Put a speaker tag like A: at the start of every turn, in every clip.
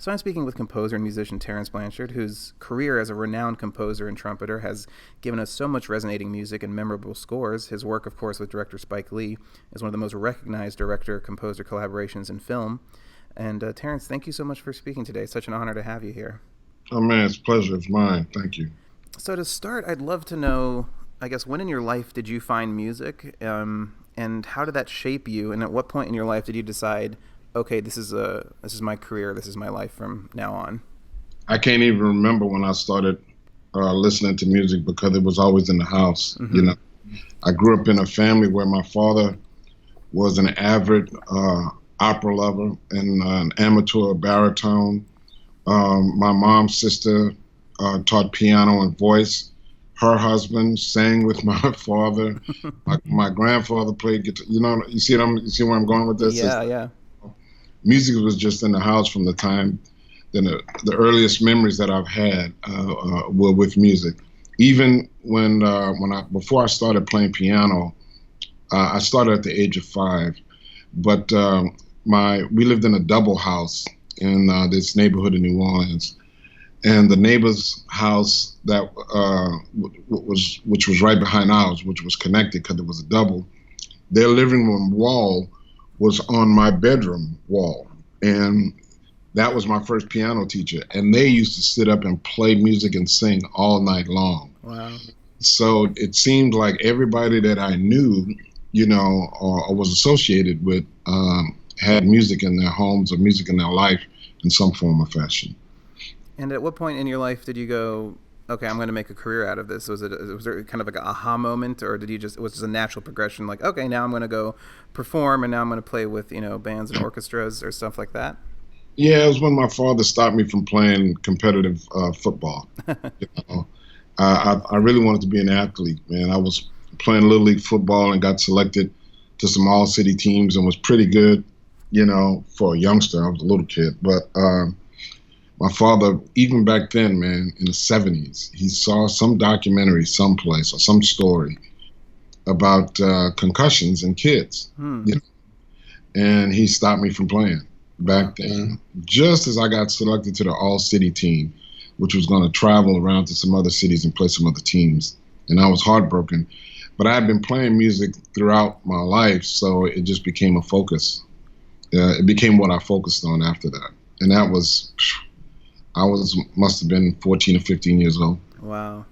A: So I'm speaking with composer and musician Terence Blanchard, whose career as a renowned composer and trumpeter has given us so much resonating music and memorable scores. His work, of course, with director Spike Lee is one of the most recognized director-composer collaborations in film. And Terence, thank you so much for speaking today. It's such an honor to have you here.
B: Oh man, it's a pleasure. It's mine. Thank you.
A: So to start, I'd love to know, I guess, when in your life did you find music, and how did that shape you? And at what point in your life did you decide, okay, this is my career, this is my life from now on?
B: I can't even remember when I started listening to music because it was always in the house.
A: Mm-hmm.
B: You know, I grew up in a family where my father was an avid opera lover and an amateur baritone. My mom's sister taught piano and voice. Her husband sang with my father. My grandfather played guitar. You see where I'm going with this?
A: Yeah.
B: Music was just in the house from the time. Then the earliest memories that I've had were with music. Even before I started playing piano, I started at the age of 5. But we lived in a double house in this neighborhood in New Orleans, and the neighbor's house that which was right behind ours, which was connected because it was a double. Their living room wall was on my bedroom wall, and that was my first piano teacher. And they used to sit up and play music and sing all night long.
A: Wow.
B: So it seemed like everybody that I knew, or was associated with, had music in their homes or music in their life in some form or fashion.
A: And at what point in your life did you go, okay, I'm going to make a career out of this? Was there kind of like an aha moment, or was it just a natural progression? Like, okay, now I'm going to go perform, and now I'm going to play with, bands and orchestras or stuff like that?
B: Yeah, it was when my father stopped me from playing competitive football. I really wanted to be an athlete, man. I was playing Little League football and got selected to some all-city teams and was pretty good, for a youngster. I was a little kid, but my father, even back then, man, in the 70s, he saw some documentary someplace or some story about concussions in kids. And he stopped me from playing back then, just as I got selected to the all-city team, which was going to travel around to some other cities and play some other teams. And I was heartbroken. But I had been playing music throughout my life, so it just became a focus. It became what I focused on after that. And that was... must have been 14 or 15 years old.
A: Wow.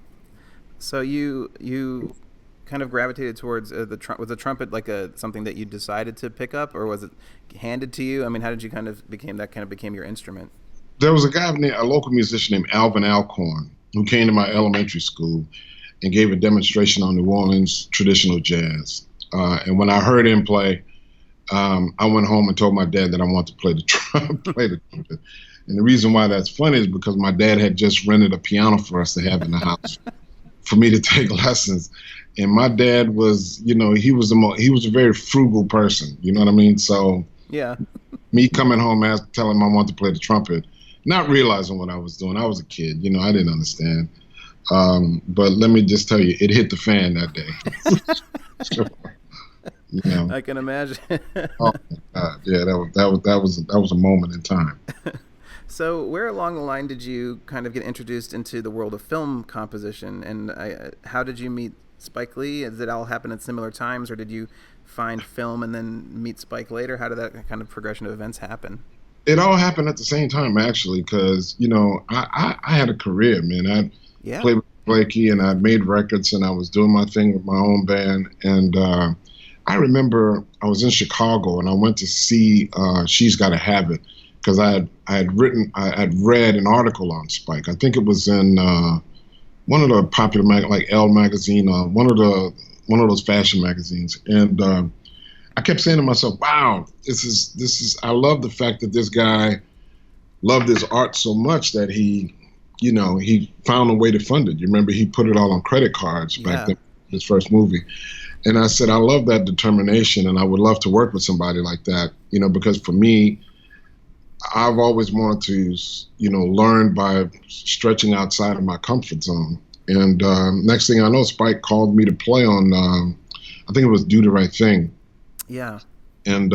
A: So you kind of gravitated towards was the trumpet like something that you decided to pick up, or was it handed to you? I mean, how did you became your instrument?
B: There was a local musician named Alvin Alcorn, who came to my elementary school and gave a demonstration on New Orleans traditional jazz. And when I heard him play, I went home and told my dad that I wanted to play the trumpet. And the reason why that's funny is because my dad had just rented a piano for us to have in the house for me to take lessons. And my dad was, he was a very frugal person. You know what I mean? So
A: yeah,
B: me coming home telling him I wanted to play the trumpet, not realizing what I was doing. I was a kid, I didn't understand. But let me just tell you, it hit the fan that day. Sure.
A: I can imagine.
B: Oh my God. Yeah, that was a moment in time.
A: So where along the line did you kind of get introduced into the world of film composition, and how did you meet Spike Lee? Did it all happen at similar times, or did you find film and then meet Spike later? How did that kind of progression of events happen?
B: It all happened at the same time, actually, because, I had a career, man. I played with Blakey, and I made records, and I was doing my thing with my own band. And I remember I was in Chicago, and I went to see She's Gotta Have It, because I had read an article on Spike. I think it was in one of the popular like Elle magazine, one of those fashion magazines, and I kept saying to myself, "Wow, this is." I love the fact that this guy loved his art so much that he found a way to fund it. You remember he put it all on credit cards back then, his first movie. And I said, I love that determination, and I would love to work with somebody like that, because for me, I've always wanted to, learn by stretching outside of my comfort zone. And next thing I know, Spike called me to play on, I think it was Do the Right Thing.
A: Yeah.
B: And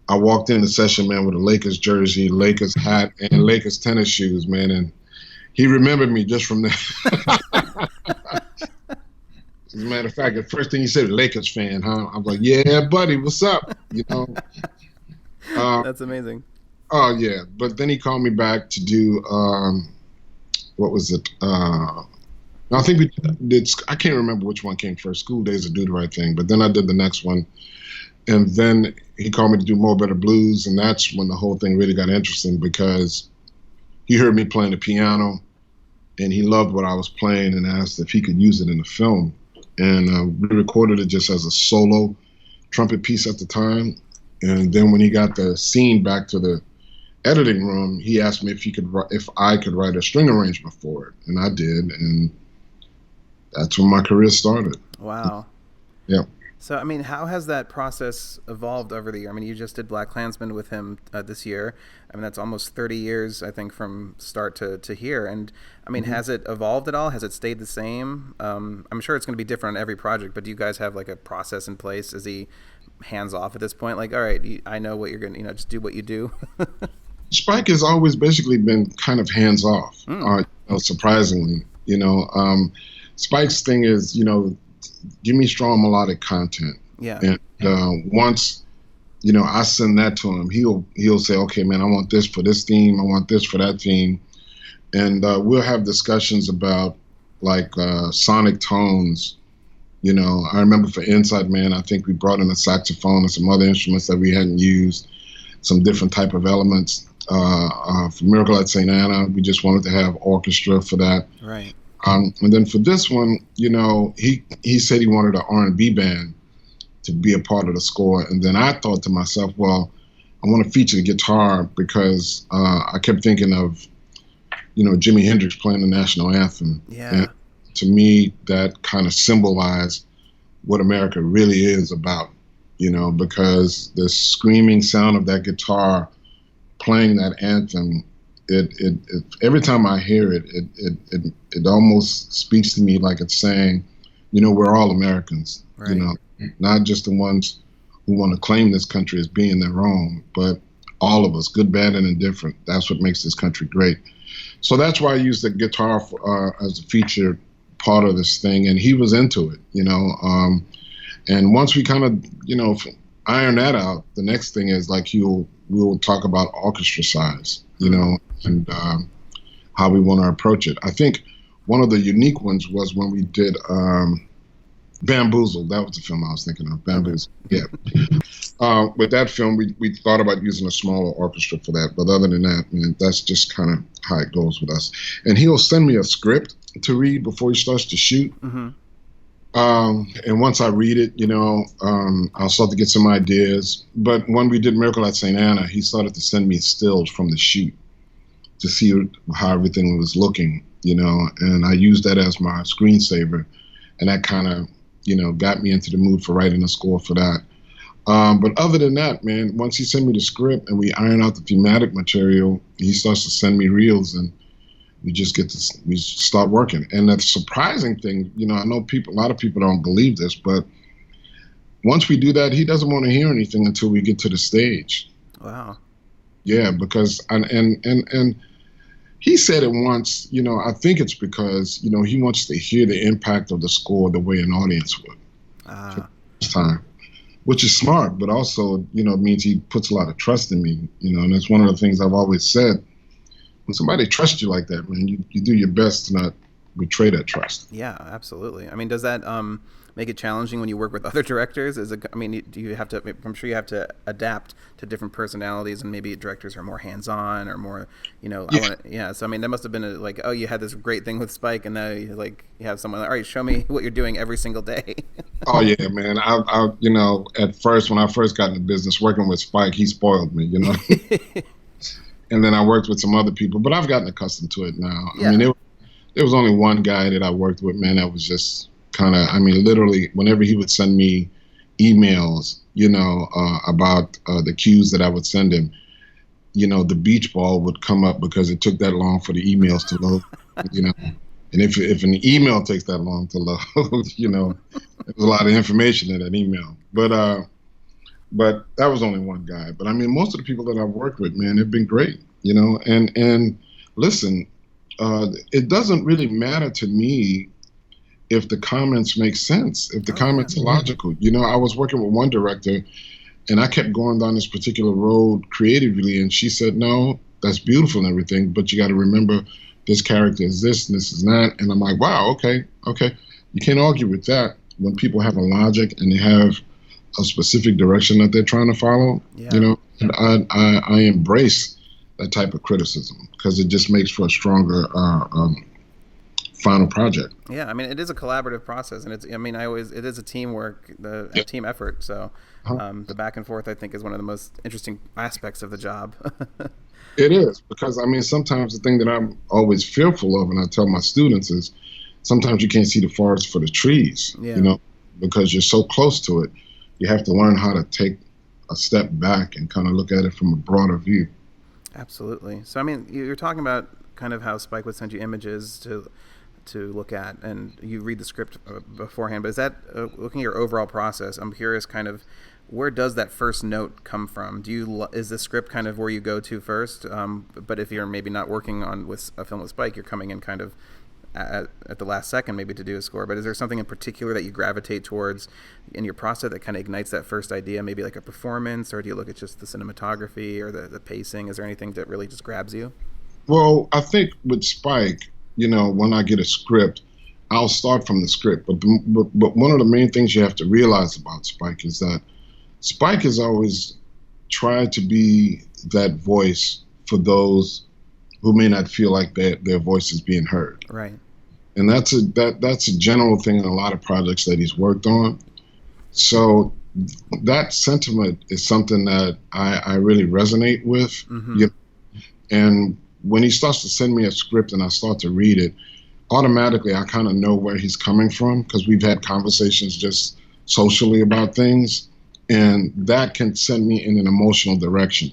B: I walked in the session, man, with a Lakers jersey, Lakers hat, and Lakers tennis shoes, man, and he remembered me just from that. As a matter of fact, the first thing he said, Lakers fan, huh? I was like, yeah, buddy, what's up? You know.
A: That's amazing.
B: Oh yeah, but then he called me back to do what was it? I think we did. I can't remember which one came first. School Days or Do the Right Thing. But then I did the next one, and then he called me to do More Better Blues, and that's when the whole thing really got interesting because he heard me playing the piano, and he loved what I was playing, and asked if he could use it in the film. And we recorded it just as a solo trumpet piece at the time. And then when he got the scene back to the editing room, he asked me if I could write a string arrangement for it, and I did, and that's when my career started.
A: Wow.
B: Yeah.
A: So, I mean, how has that process evolved over the year? I mean, you just did BlacKkKlansman with him this year. I mean, that's almost 30 years, I think, from start to here. And, I mean, has it evolved at all? Has it stayed the same? I'm sure it's going to be different on every project, but do you guys have, like, a process in place? Is he hands-off at this point? Like, all right, I know what you're going to, just do what you do?
B: Spike has always basically been kind of hands-off, surprisingly. Spike's thing is, give me strong melodic content.
A: Yeah.
B: And once, I send that to him, he'll say, okay, man, I want this for this theme. I want this for that theme. And we'll have discussions about like sonic tones. I remember for Inside Man, I think we brought in a saxophone and some other instruments that we hadn't used, some different type of elements. For Miracle at St. Anna, we just wanted to have orchestra for that.
A: Right.
B: And then for this one, he said he wanted an R&B band to be a part of the score. And then I thought to myself, well, I want to feature the guitar because I kept thinking of, Jimi Hendrix playing the national anthem.
A: Yeah.
B: And to me, that kind of symbolized what America really is about, because the screaming sound of that guitar playing that anthem, it every time I hear it, it almost speaks to me like it's saying, we're all Americans,
A: right.
B: Not just the ones who want to claim this country as being their own, but all of us, good, bad, and indifferent. That's what makes this country great. So that's why I used the guitar as a featured part of this thing, and he was into it, and once we kind of, iron that out, the next thing is like we'll talk about orchestra size, and how we want to approach it. I think one of the unique ones was when we did Bamboozled. That was the film I was thinking of, Bamboozled. Yeah. With that film, we thought about using a smaller orchestra for that, but other than that, man, that's just kind of how it goes with us. And he'll send me a script to read before he starts to shoot.
A: Mm-hmm.
B: And once I read it, I'll start to get some ideas. But when we did Miracle at St. Anna, he started to send me stills from the shoot to see how everything was looking, and I used that as my screensaver. And that kind of, got me into the mood for writing a score for that. But other than that, man, once he sent me the script and we iron out the thematic material, he starts to send me reels, and we start working. And the surprising thing, I know a lot of people don't believe this, but once we do that, he doesn't want to hear anything until we get to the stage.
A: Wow.
B: Yeah, because and he said it once, I think it's because, he wants to hear the impact of the score the way an audience would. This time, which is smart, but also, it means he puts a lot of trust in me, and that's one of the things I've always said. When somebody trusts you like that, man, you do your best to not betray that trust.
A: Yeah, absolutely. I mean, does that make it challenging when you work with other directors? Do you have to? I'm sure you have to adapt to different personalities, and maybe directors are more hands-on or more,
B: Yeah.
A: So I mean, that must have been you had this great thing with Spike, and now you have someone all right, show me what you're doing every single day.
B: Oh yeah, man. I at first when I first got into business working with Spike, he spoiled me, And then I worked with some other people, but I've gotten accustomed to it now. Yeah. I mean, there was only one guy that I worked with, man, that was just kind of, literally, whenever he would send me emails, about the cues that I would send him, the beach ball would come up because it took that long for the emails to load, And if an email takes that long to load, there's a lot of information in that email. But But that was only one guy. But I mean, most of the people that I've worked with, man, have been great, you know. And listen, it doesn't really matter to me if the comments make sense, if the comments are logical. You know, I was working with one director, and I kept going down this particular road creatively, and she said, "No, that's beautiful and everything, but you got to remember this character is this and this is that." And I'm like, "Wow, okay." You can't argue with that when people have a logic and they have a specific direction that they're trying to follow.
A: Yeah.
B: You know, and I embrace that type of criticism because it just makes for a stronger final project.
A: Yeah, I mean, it is a collaborative process, and it is a teamwork, a team effort. So, the back and forth, I think, is one of the most interesting aspects of the job.
B: It is, because I mean, sometimes the thing that I'm always fearful of, and I tell my students, is sometimes you can't see the forest for the trees.
A: Yeah.
B: You know, because you're so close to it. You have to learn how to take a step back and kind of look at it from a broader view.
A: Absolutely. So, I mean, you're talking about kind of how Spike would send you images to look at, and you read the script beforehand. But is that looking at your overall process? I'm curious, kind of, where does that first note come from? Is the script kind of where you go to first? But if you're maybe not working on with a film with Spike, you're coming in kind of at the last second maybe to do a score. But is there something in particular that you gravitate towards in your process that kind of ignites that first idea? Maybe like a performance, or do you look at just the cinematography or the pacing? Is there anything that really just grabs you?
B: Well, I think with Spike, you know, when I get a script, I'll start from the script. But one of the main things you have to realize about Spike is that Spike has always tried to be that voice for those who may not feel like their voice is being heard.
A: Right.
B: And that's a general thing in a lot of projects that he's worked on. So that sentiment is something that I really resonate with.
A: Mm-hmm.
B: You know? And when he starts to send me a script and I start to read it, automatically I kind of know where he's coming from, because we've had conversations just socially about things, and that can send me in an emotional direction.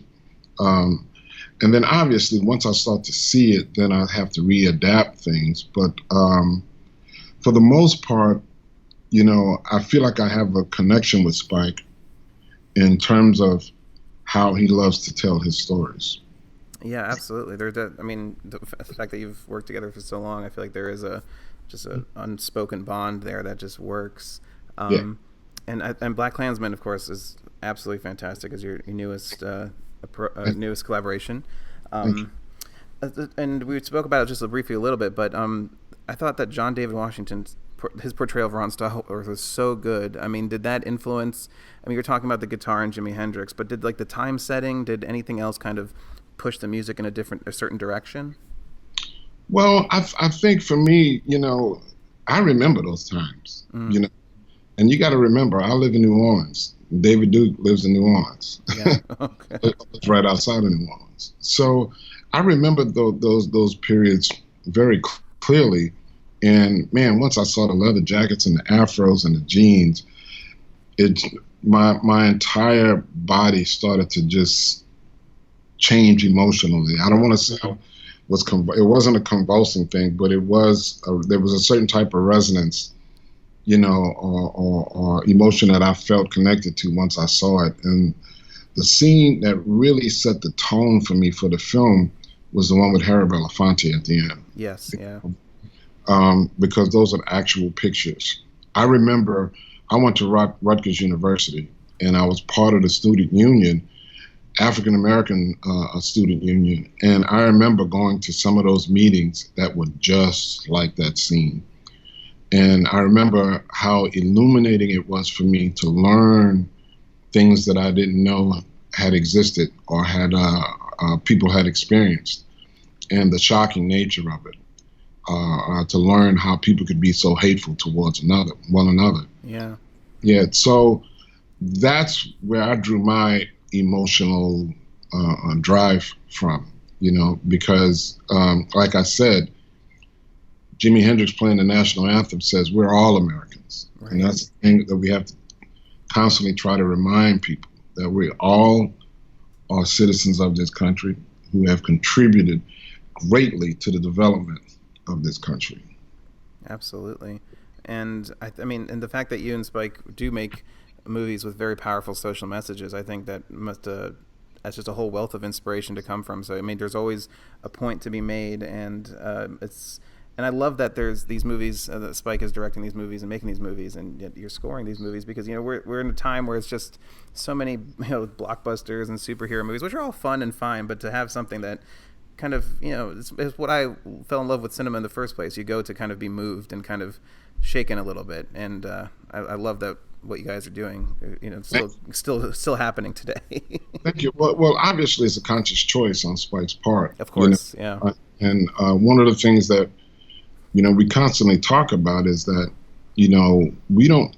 B: And then obviously once I start to see it, then I have to readapt things. But for the most part, you know, I feel like I have a connection with Spike in terms of how he loves to tell his stories.
A: Yeah, absolutely. The fact that you've worked together for so long, I feel like there is just an unspoken bond there that just works.
B: Yeah.
A: And BlacKkKlansman, of course, is absolutely fantastic as your newest newest collaboration. And we spoke about it just briefly a little bit, but I thought that John David Washington's his portrayal of Ron Stallworth was so good. I mean, did that influence? I mean, you're talking about the guitar and Jimi Hendrix, but did like the time setting? Did anything else kind of push the music in a certain direction?
B: Well, I think for me, you know, I remember those times, you know, and you got to remember, I live in New Orleans. David Duke lives in New Orleans.
A: Yeah. Okay.
B: It's right outside of New Orleans. So I remember those periods very clearly. And man, once I saw the leather jackets and the afros and the jeans, my entire body started to just change emotionally. I don't want to say it wasn't a convulsing thing, but there was a certain type of resonance, you know, or emotion that I felt connected to once I saw it. And the scene that really set the tone for me for the film was the one with Harry Belafonte at the end.
A: Yes, yeah.
B: Because those are actual pictures. I remember I went to Rutgers University, and I was part of the student union, African American student union, and I remember going to some of those meetings that were just like that scene. And I remember how illuminating it was for me to learn things that I didn't know had existed or had people had experienced, and the shocking nature of it. To learn how people could be so hateful towards one another.
A: Yeah.
B: Yeah. So that's where I drew my emotional drive from, you know, because like I said, Jimi Hendrix playing the national anthem says we're all Americans. Right. And that's the thing that we have to constantly try to remind people, that we all are citizens of this country who have contributed greatly to the development of this country.
A: Absolutely. And I mean, and the fact that you and Spike do make movies with very powerful social messages, I think that that's just a whole wealth of inspiration to come from. So I mean, there's always a point to be made, and and I love that there's these movies that Spike is directing these movies and making these movies, and yet you're scoring these movies, because we're in a time where it's just so many blockbusters and superhero movies, which are all fun and fine, but to have something that kind of it's what I fell in love with cinema in the first place. You go to kind of be moved and kind of shaken a little bit, and I love that what you guys are doing. Still happening today.
B: Thank you. Well, obviously it's a conscious choice on Spike's part.
A: Of course, yeah.
B: And one of the things that we constantly talk about is that we don't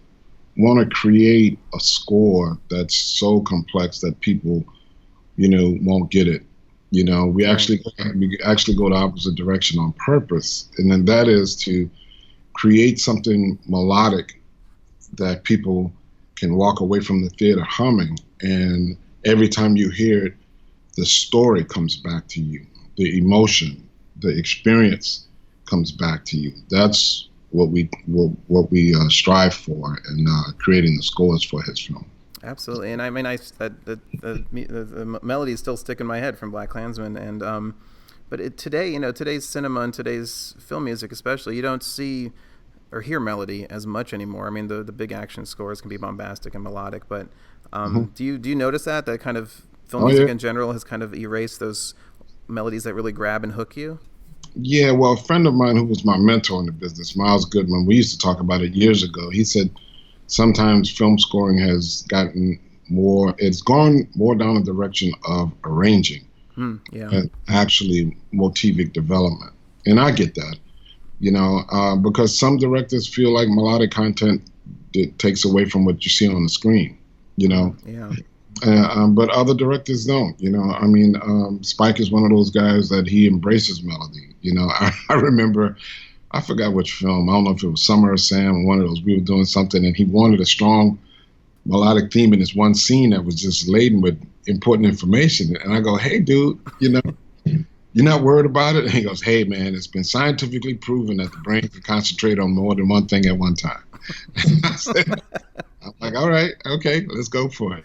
B: want to create a score that's so complex that people won't get it. We actually go the opposite direction on purpose, and then that is to create something melodic that people can walk away from the theater humming, and every time you hear it, the story comes back to you, the emotion, the experience comes back to you. That's what we strive for in creating the scores for his film.
A: Absolutely, and I mean, the melodies still stick in my head from BlacKkKlansman, and but today's cinema and today's film music, especially, you don't see or hear melody as much anymore. I mean, the big action scores can be bombastic and melodic, but do you notice that kind of film music in general has kind of erased those melodies that really grab and hook you?
B: Yeah, well, a friend of mine who was my mentor in the business, Miles Goodman, we used to talk about it years ago. He said sometimes film scoring has it's gone more down the direction of arranging and actually motivic development. And I get that, because some directors feel like melodic content takes away from what you see on the screen, Yeah. But other directors don't, I mean, Spike is one of those guys that he embraces melody. I remember, I forgot which film, I don't know if it was Summer of Sam or one of those, we were doing something and he wanted a strong melodic theme in this one scene that was just laden with important information. And I go, hey, dude, you're not worried about it? And he goes, hey, man, it's been scientifically proven that the brain can concentrate on more than one thing at one time. I'm like, all right, okay, let's go for it,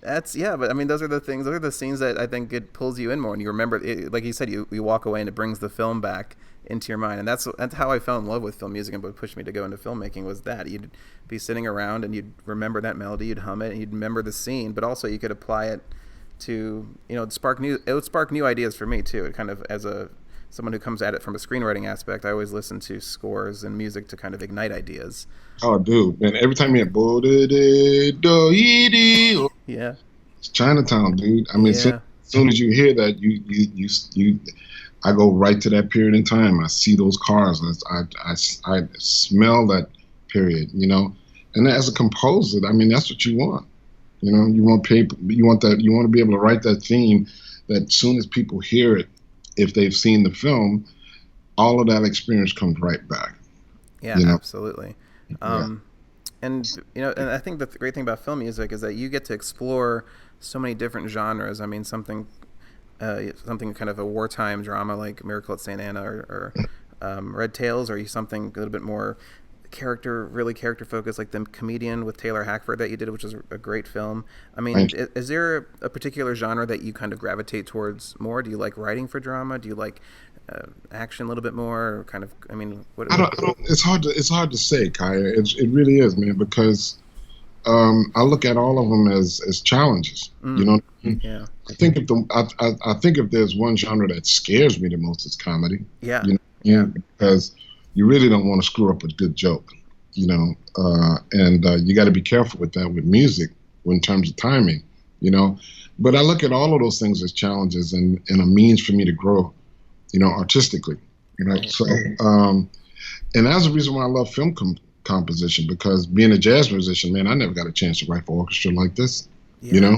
A: But I mean, those are the scenes that I think it pulls you in more, and you remember it, like you said, you walk away and it brings the film back into your mind, and that's how I fell in love with film music, and what pushed me to go into filmmaking was that you'd be sitting around and you'd remember that melody, you'd hum it, and you'd remember the scene, but also you could apply it to it would spark new ideas for me too. It kind of, as someone who comes at it from a screenwriting aspect, I always listen to scores and music to kind of ignite ideas.
B: Oh, dude, man! Every time you hear
A: yeah,
B: it's Chinatown, dude. I mean, as soon as you hear that, I go right to that period in time. I see those cars. I smell that period, And as a composer, I mean, that's what you want. You want paper. You want that. You want to be able to write that theme that as soon as people hear it, if they've seen the film, all of that experience comes right back.
A: Yeah, absolutely. And I think the great thing about film music is that you get to explore so many different genres. I mean, something kind of a wartime drama like Miracle at St. Anna or Red Tails, or something a little bit more character focused, like The Comedian with Taylor Hackford that you did, which is a great film. I mean, is there a particular genre that you kind of gravitate towards more? Do you like writing for drama? Do you like action a little bit more? Or kind of, I mean,
B: I don't. It's hard to say, Kaya. It really is, man, because I look at all of them as challenges.
A: Yeah.
B: I think if there's one genre that scares me the most, it's comedy.
A: Yeah.
B: Because you really don't want to screw up a good joke, and you got to be careful with that with music in terms of timing, But I look at all of those things as challenges and a means for me to grow, artistically, Right. So, and that's the reason why I love film composition, because being a jazz musician, man, I never got a chance to write for orchestra like this,
A: Yeah.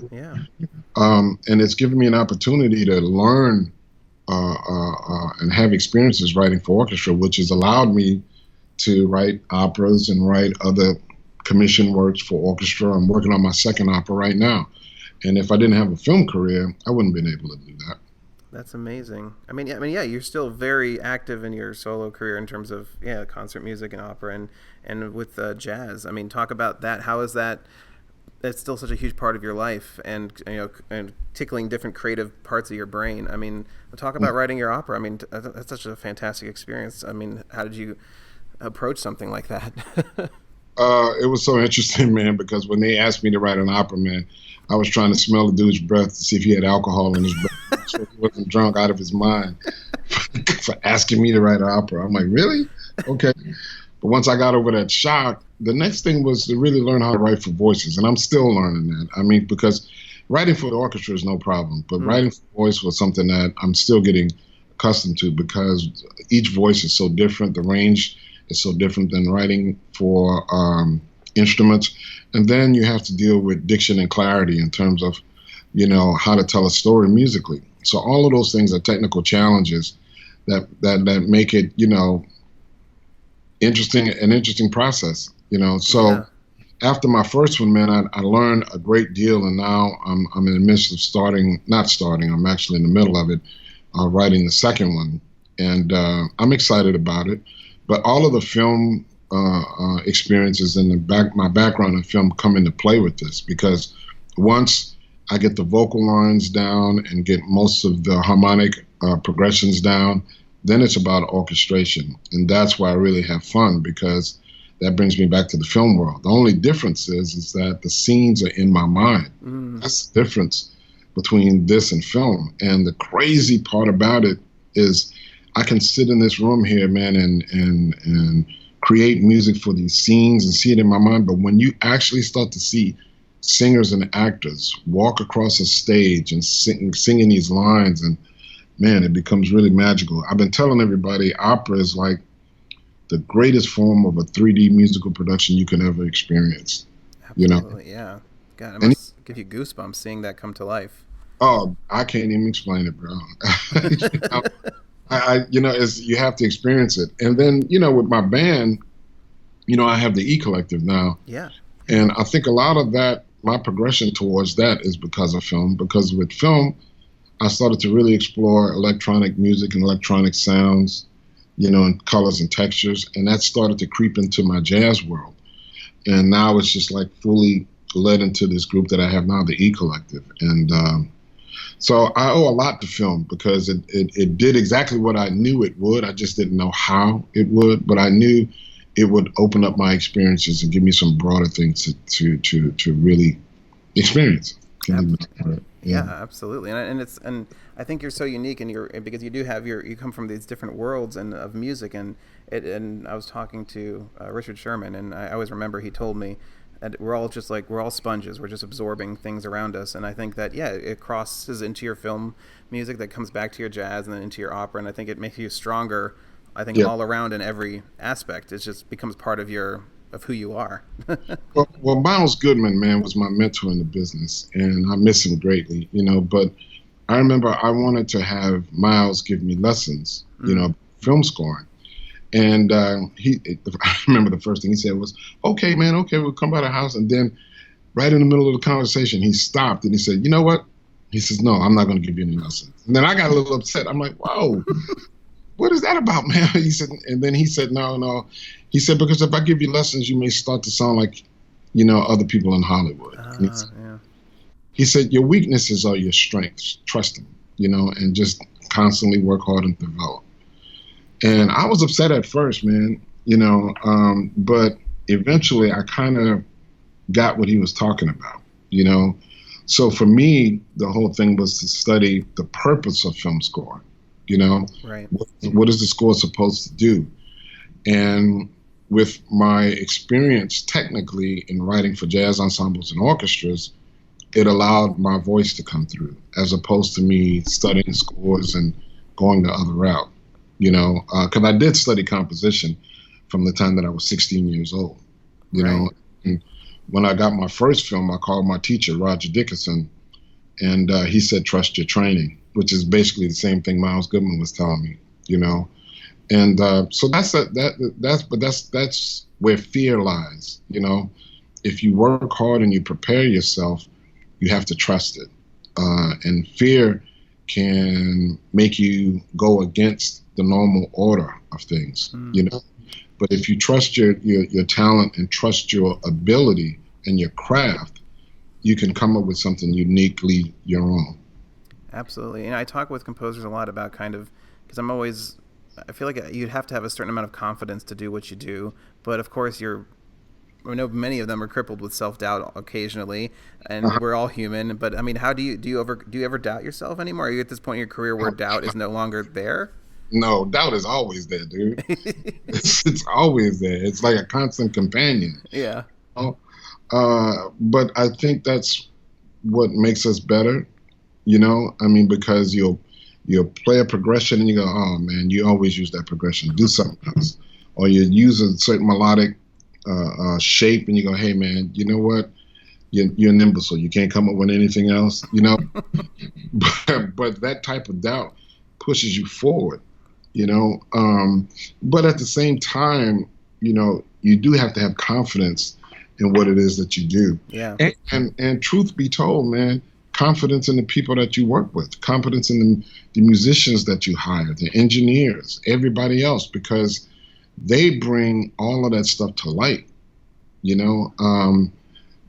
B: And it's given me an opportunity to learn and have experiences writing for orchestra, which has allowed me to write operas and write other commission works for orchestra. I'm working on my second opera right now. And if I didn't have a film career, I wouldn't have been able to do that.
A: That's amazing. Yeah, you're still very active in your solo career in terms of concert music and opera and with jazz. I mean, talk about that. How is that? That's still such a huge part of your life, and and tickling different creative parts of your brain. I mean, talk about writing your opera. I mean, that's such a fantastic experience. I mean, how did you approach something like that?
B: It was so interesting, man, because when they asked me to write an opera, man, I was trying to smell the dude's breath to see if he had alcohol in his breath, so he wasn't drunk out of his mind for asking me to write an opera. I'm like, really? Okay. But once I got over that shock, the next thing was to really learn how to write for voices, and I'm still learning that. I mean, because writing for the orchestra is no problem, but writing for voice was something that I'm still getting accustomed to because each voice is so different. The range is so different than writing for instruments. And then you have to deal with diction and clarity in terms of, how to tell a story musically. So all of those things are technical challenges that make it, an interesting process, So after my first one, man, I learned a great deal, and now I'm in the midst of I'm actually in the middle of it, writing the second one. And I'm excited about it. But all of the film experiences and my background in film come into play with this, because once I get the vocal lines down and get most of the harmonic progressions down, then it's about orchestration. And that's why I really have fun, because that brings me back to the film world. The only difference is that the scenes are in my mind. That's the difference between this and film. And the crazy part about it is I can sit in this room here, man, and create music for these scenes and see it in my mind. But when you actually start to see singers and actors walk across a stage and singing these lines, and man, it becomes really magical. I've been telling everybody opera is like the greatest form of a 3D musical production you can ever experience.
A: Absolutely, yeah. God, it must give you goosebumps seeing that come to life.
B: Oh, I can't even explain it, bro. You have to experience it. And then, with my band, I have the E Collective now.
A: Yeah.
B: And I think a lot of that, my progression towards that is because of film. Because with film, I started to really explore electronic music and electronic sounds, and colors and textures. And that started to creep into my jazz world. And now it's just like fully led into this group that I have now, the E Collective. And so I owe a lot to film, because it did exactly what I knew it would. I just didn't know how it would, but I knew it would open up my experiences and give me some broader things to really experience.
A: Yeah, absolutely. And I think you're so unique, because you do have you come from these different worlds and of music, and I was talking to Richard Sherman, and I always remember he told me that we're all sponges. We're just absorbing things around us. And I think that, it crosses into your film music, that comes back to your jazz and then into your opera. And I think it makes you stronger, all around in every aspect. It just becomes part of who you are.
B: well, Miles Goodman, man, was my mentor in the business, and I miss him greatly, but I remember I wanted to have Miles give me lessons, film scoring. And I remember the first thing he said was, okay, man, okay, we'll come by the house. And then right in the middle of the conversation, he stopped and he said, you know what? He says, no, I'm not going to give you any lessons. And then I got a little upset. I'm like, whoa, what is that about, man? He said, and then he said, no. He said, because if I give you lessons, you may start to sound like, other people in Hollywood. He said, your weaknesses are your strengths. Trust them, and just constantly work hard and develop. And I was upset at first, man, but eventually I kind of got what he was talking about, So for me, the whole thing was to study the purpose of film scoring,
A: Right.
B: What is the score supposed to do? And with my experience technically in writing for jazz ensembles and orchestras, it allowed my voice to come through, as opposed to me studying scores and going the other route. Because I did study composition from the time that I was 16 years old, know. And when I got my first film, I called my teacher, Roger Dickerson, and he said, trust your training, which is basically the same thing Miles Goodman was telling me, And so that's where fear lies, If you work hard and you prepare yourself, you have to trust it. And fear can make you go against the normal order of things, you know. But if you trust your talent and trust your ability and your craft, you can come up with something uniquely your own.
A: Absolutely. And I talk with composers a lot about kind of, because I feel like you'd have to have a certain amount of confidence to do what you do. But of course, I know many of them are crippled with self-doubt occasionally, and we're all human. But I mean, how do you ever doubt yourself anymore? Are you at this point in your career where doubt is no longer there?
B: No, doubt is always there, dude. It's always there. It's like a constant companion.
A: Yeah.
B: But I think that's what makes us better, you know? I mean, because you'll play a progression and you go, oh man, you always use that progression. Do something else. Or you use a certain melodic shape and you go, hey man, you know what? You're an imbecile. You can't come up with anything else, you know? but that type of doubt pushes you forward, you know? But at the same time, you know, you do have to have confidence in what it is that you do.
A: Yeah.
B: And truth be told, man, confidence in the people that you work with, confidence in the musicians that you hire, the engineers, everybody else, because they bring all of that stuff to light. You know,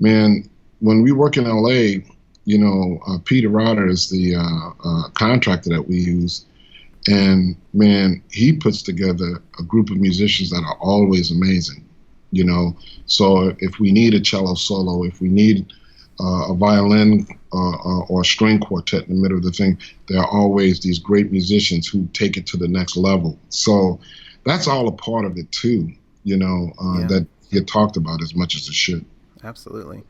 B: man, when we work in LA, you know, Peter Rotter is the contractor that we use. And man, he puts together a group of musicians that are always amazing, you know. So if we need a cello solo, if we need a violin or a string quartet in the middle of the thing, there are always these great musicians who take it to the next level. So that's all a part of it too, you know, that get talked about as much as it should.
A: Absolutely.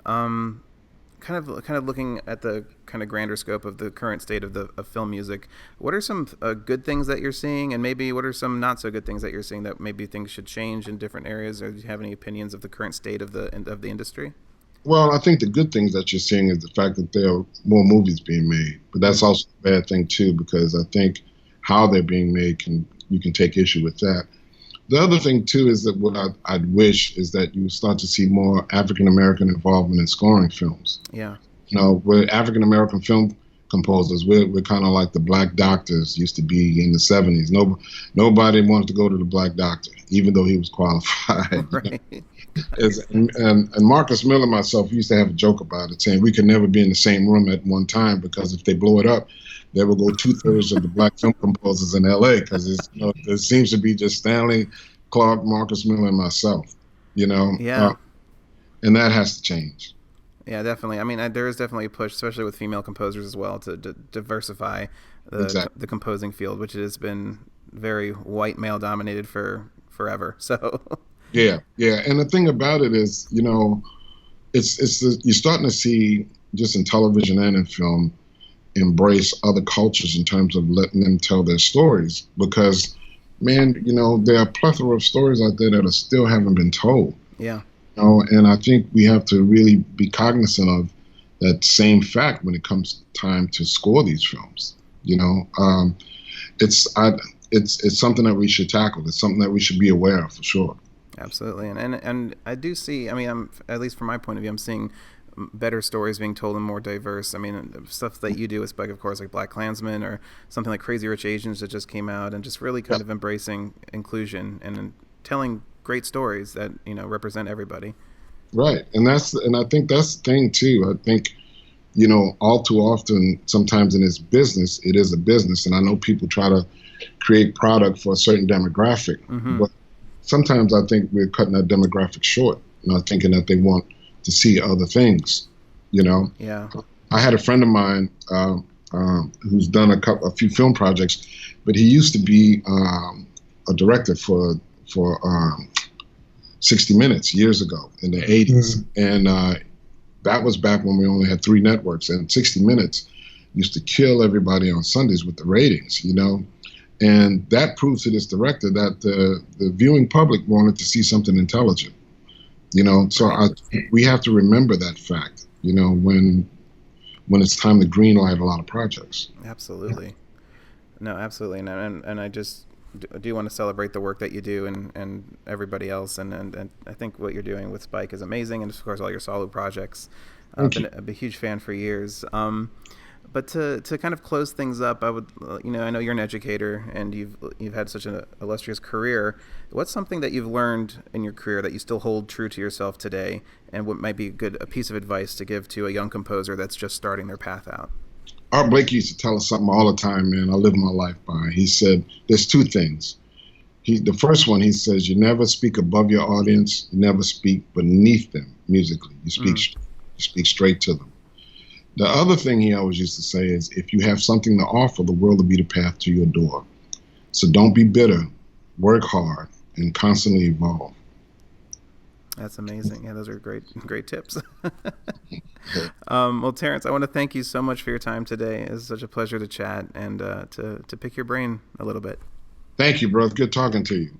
A: Kind of looking at the kind of grander scope of the current state of film music, what are some good things that you're seeing, and maybe what are some not so good things that you're seeing that maybe things should change in different areas, or do you have any opinions of the current state of the industry?
B: Well, I think the good things that you're seeing is the fact that there are more movies being made, but that's also a bad thing too, because I think how they're being made you can take issue with that. The other thing too is that what I'd wish is that you start to see more African American involvement in scoring films.
A: Yeah.
B: You know, we're African American film composers. We're kind of like the Black Doctors used to be in the 70s. Nobody wanted to go to the Black Doctor, even though he was qualified.
A: Right.
B: And Marcus Miller and myself used to have a joke about it, saying we could never be in the same room at one time, because if they blow it up, there will go 2/3 of the black film composers in LA, because there seems to be just Stanley Clark, Marcus Miller, and myself, you know?
A: Yeah.
B: And that has to change.
A: Yeah, definitely. I mean, there is definitely a push, especially with female composers as well, to diversify the composing field, which has been very white male dominated for forever. So.
B: Yeah. And the thing about it is, you know, you're starting to see, just in television and in film, embrace other cultures in terms of letting them tell their stories, because man, you know, there are a plethora of stories out there that still haven't been told.
A: Yeah.
B: You know, and I think we have to really be cognizant of that same fact when it comes time to score these films. You know, it's something that we should tackle. It's something that we should be aware of, for sure.
A: Absolutely. And I do see, I mean, at least from my point of view, I'm seeing better stories being told and more diverse. I mean, stuff that you do with Spike, of course, like BlacKkKlansman, or something like Crazy Rich Asians that just came out, and just really kind of embracing inclusion and telling great stories that, you know, represent everybody.
B: Right. And I think that's the thing too. I think, you know, all too often, sometimes in this business, it is a business. And I know people try to create product for a certain demographic, but sometimes I think we're cutting that demographic short, not thinking that they want to see other things, you know?
A: Yeah.
B: I had a friend of mine who's done a few film projects, but he used to be a director for 60 Minutes years ago in the 80s. And that was back when we only had 3 networks, and 60 Minutes used to kill everybody on Sundays with the ratings, you know? And that proves to this director that the viewing public wanted to see something intelligent. You know, so we have to remember that fact, you know, when it's time to greenlight a lot of projects.
A: Absolutely. No, absolutely. And I just do want to celebrate the work that you do and everybody else. And I think what you're doing with Spike is amazing. And of course, all your solo projects. I've been a huge fan for years. But to kind of close things up, I would, I know you're an educator and you've had such an illustrious career. What's something that you've learned in your career that you still hold true to yourself today, and what might be a piece of advice to give to a young composer that's just starting their path out?
B: Art Blakey used to tell us something all the time, man. I live my life by. He said, "There's two things. The first one, he says, you never speak above your audience. You never speak beneath them musically. You speak straight to them." The other thing he always used to say is, if you have something to offer, the world will be the path to your door. So don't be bitter, work hard, and constantly evolve.
A: That's amazing. Yeah, those are great tips. Well, Terence, I want to thank you so much for your time today. It's such a pleasure to chat and to pick your brain a little bit.
B: Thank you, brother. Good talking to you.